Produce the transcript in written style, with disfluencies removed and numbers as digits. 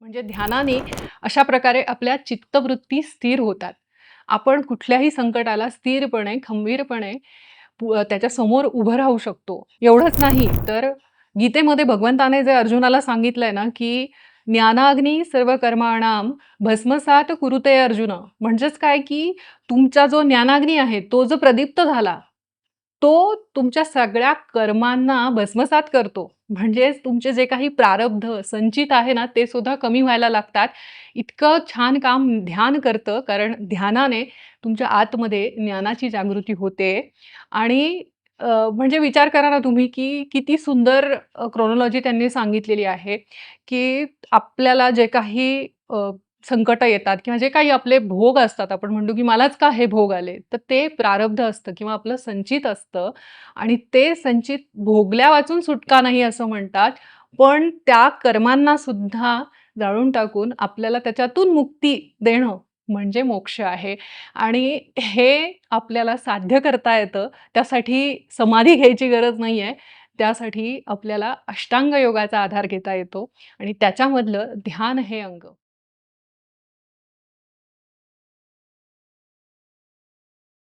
म्हणजे ध्यानाने अशा प्रकारे आपल्या चित्तवृत्ती स्थिर होतात. आपण कुठल्याही संकटाला स्थिरपणे, खंबीरपणे त्याच्या समोर उभं राहू शकतो. एवढंच नाही तर गीतेमध्ये भगवंताने जे अर्जुनाला सांगितलंय ना, की ज्ञानाग्नी सर्व कर्माणाम भस्मसात कुरुते अर्जुन. म्हणजेच काय, की तुमचा जो ज्ञानाग्नी आहे, तो जो प्रदीप्त झाला, तो तुमच्या सगळ्या कर्मांना भस्मसात करतो. म्हणजेच तुमचे जे काही प्रारब्ध संचित आहे ना, ते सुद्धा कमी व्हायला लागतात. इतकं छान काम ध्यान करतं, कारण ध्यानाने तुमच्या आतमध्ये ज्ञानाची जागृती होते आणि म्हणजे विचार करा ना तुम्ही, की किती सुंदर क्रोनॉलॉजी त्यांनी सांगितलेली आहे, की आपल्याला जे काही संकटं येतात किंवा जे काही आपले भोग असतात, आपण म्हणतो, की मलाच का हे भोग आले? तर ते प्रारब्ध असतं किंवा आपलं संचित असतं आणि ते संचित भोगल्या वाचून सुटका नाही असं म्हणतात. पण त्या कर्मांना सुद्धा जाळून टाकून आपल्याला त्याच्यातून मुक्ती देणं म्हणजे मोक्ष आहे आणि हे आपल्याला साध्य करता येतं. त्यासाठी समाधी घ्यायची गरज नाहीये. त्यासाठी आपल्याला अष्टांग योगाचा आधार घेता येतो आणि त्याच्यामधलं ध्यान हे अंग.